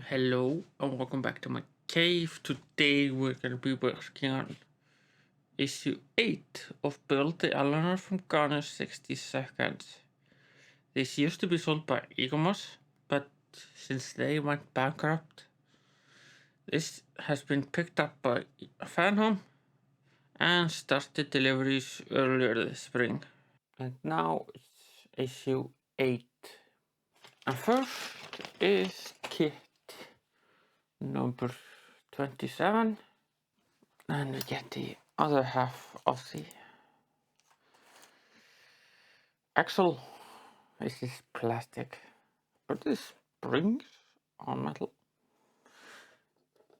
Hello and welcome back to my cave. Today we're going to be working on issue 8 of Build the Eleanor from Garner's 60 Seconds. This used to be sold by Egomos, but since they went bankrupt, this has been picked up by Fanhome and started deliveries earlier this spring. And now it's issue 8. And first is kit number 27. And we get the other half of the axle. This is plastic, but this springs on metal.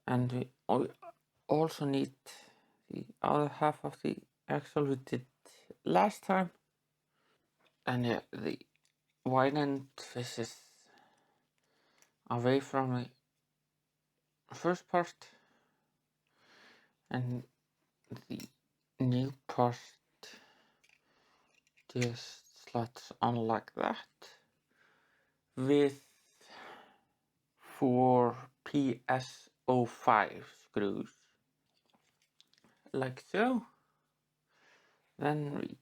And we also need the other half of the axle we did last time. And yeah, the wide end faces away from the first part, and the new part just slots on like that with 4 PS05 screws, like so. Then we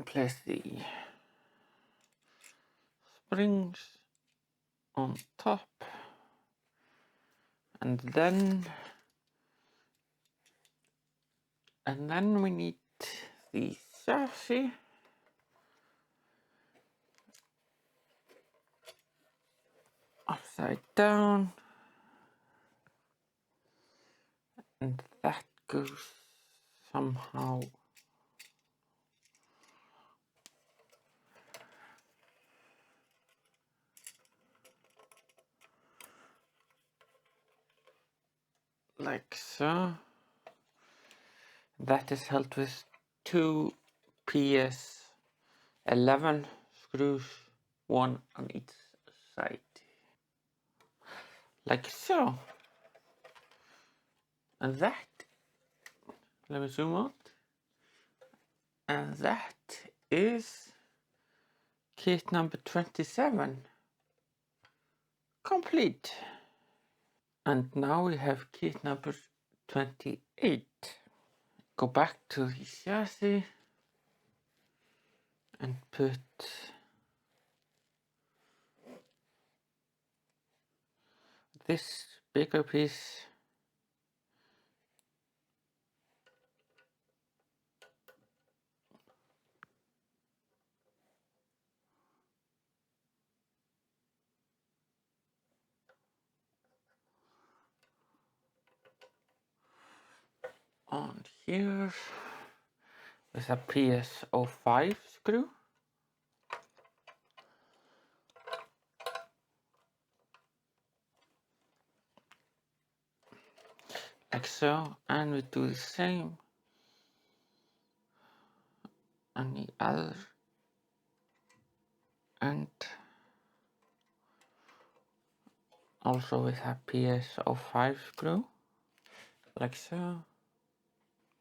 place the springs on top, and then we need the chassis. Upside down, and that goes somehow like so. That is held with 2 PS11 screws, one on each side, like so. And that, let me zoom out, and that is kit number 27 complete. And now we have kit number 28. Go back to the chassis and put this bigger piece on here with a PS05 screw. Like so, and we do the same on the other end, also with a PS05 screw, like so.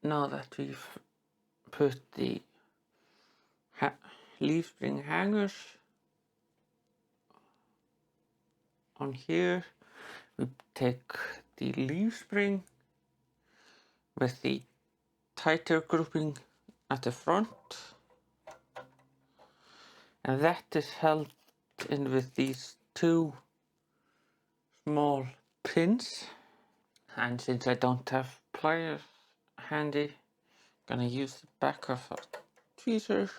Now that we've put the leaf spring hangers on here, we take the leaf spring with the tighter grouping at the front, and that is held in with these 2 small pins. And since I don't have pliers handy, I'm gonna use the back of a tweezer.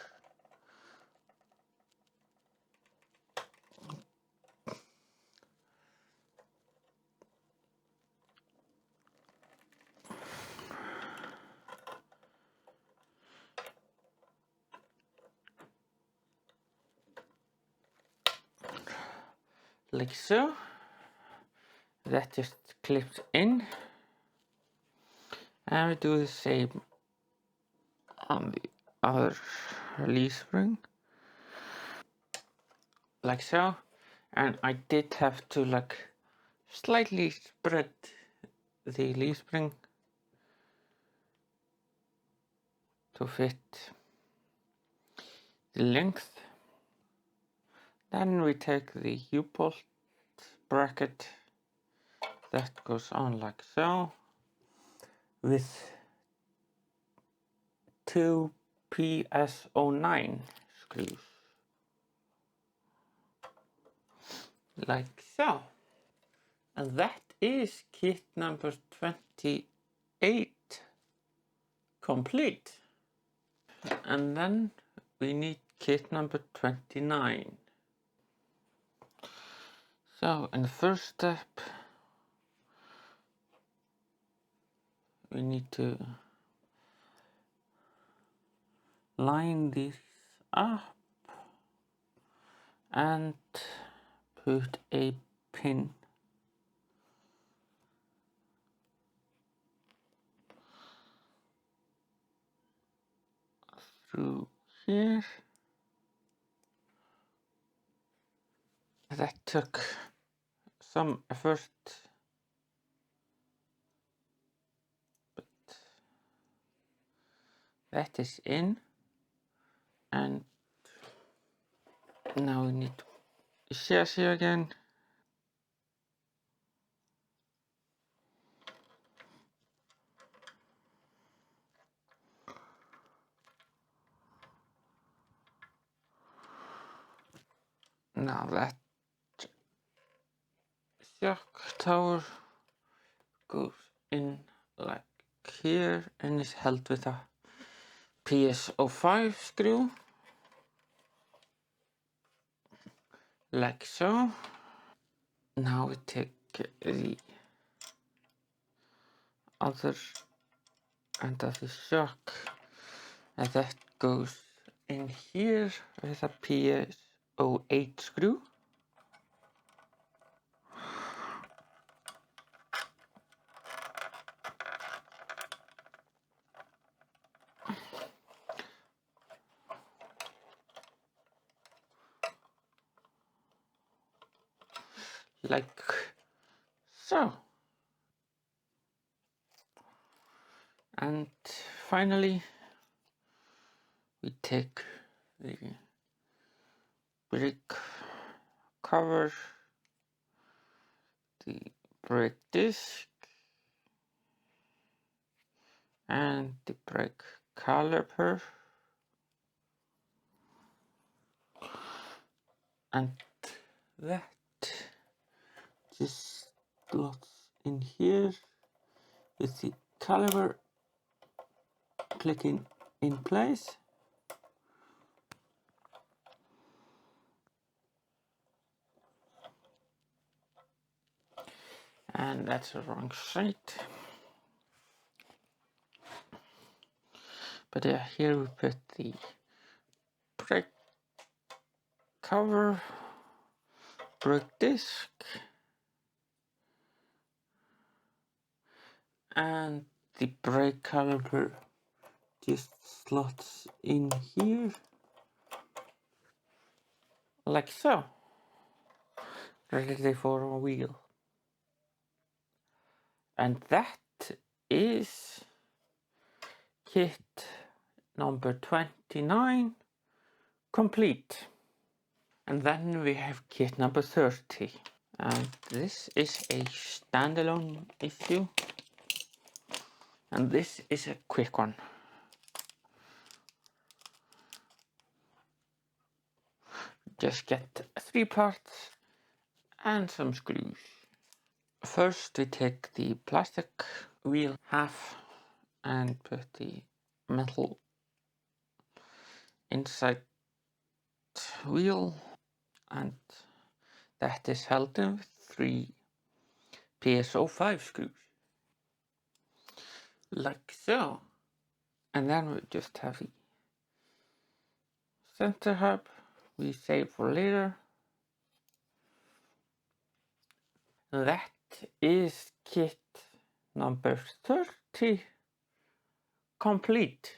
Like so. That just clips in, and we do the same on the other leaf spring, like so. And I did have to like slightly spread the leaf spring to fit the length. Then we take the U-bolt bracket that goes on like so, with 2 PS09 screws, like so. And that is kit number 28 complete. And then we need kit number 29. So in the first step, we need to line this up and put a pin through here. That took some effort, but that is in, and now we need chassis again. Now that shock tower goes in like here and is held with a PS05 screw, like so. Now we take the other end of the shock, and that goes in here with a PS08 screw. Like so. And finally, we take the brake cover, the brake disc, and the brake caliper, and that just slots in here with the caliper clicking in place. And that's the wrong side. But here we put the brake cover, brake disc, and the brake caliper just slots in here, like so, ready for a wheel. And that is kit number 29 complete. And then we have kit number 30. And this is a standalone issue. And this is a quick one. Just get 3 parts and some screws. First we take the plastic wheel half and put the metal inside wheel, and that is held in with 3 PS05 screws, like so. And then we just have the center hub we save for later. That is kit number 30 complete.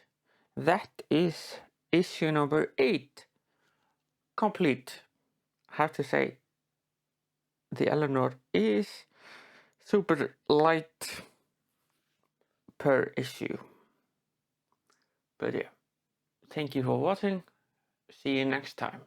That is issue number 8 complete. I have to say, the Eleanor is super light per issue. But yeah, thank you for watching. See you next time.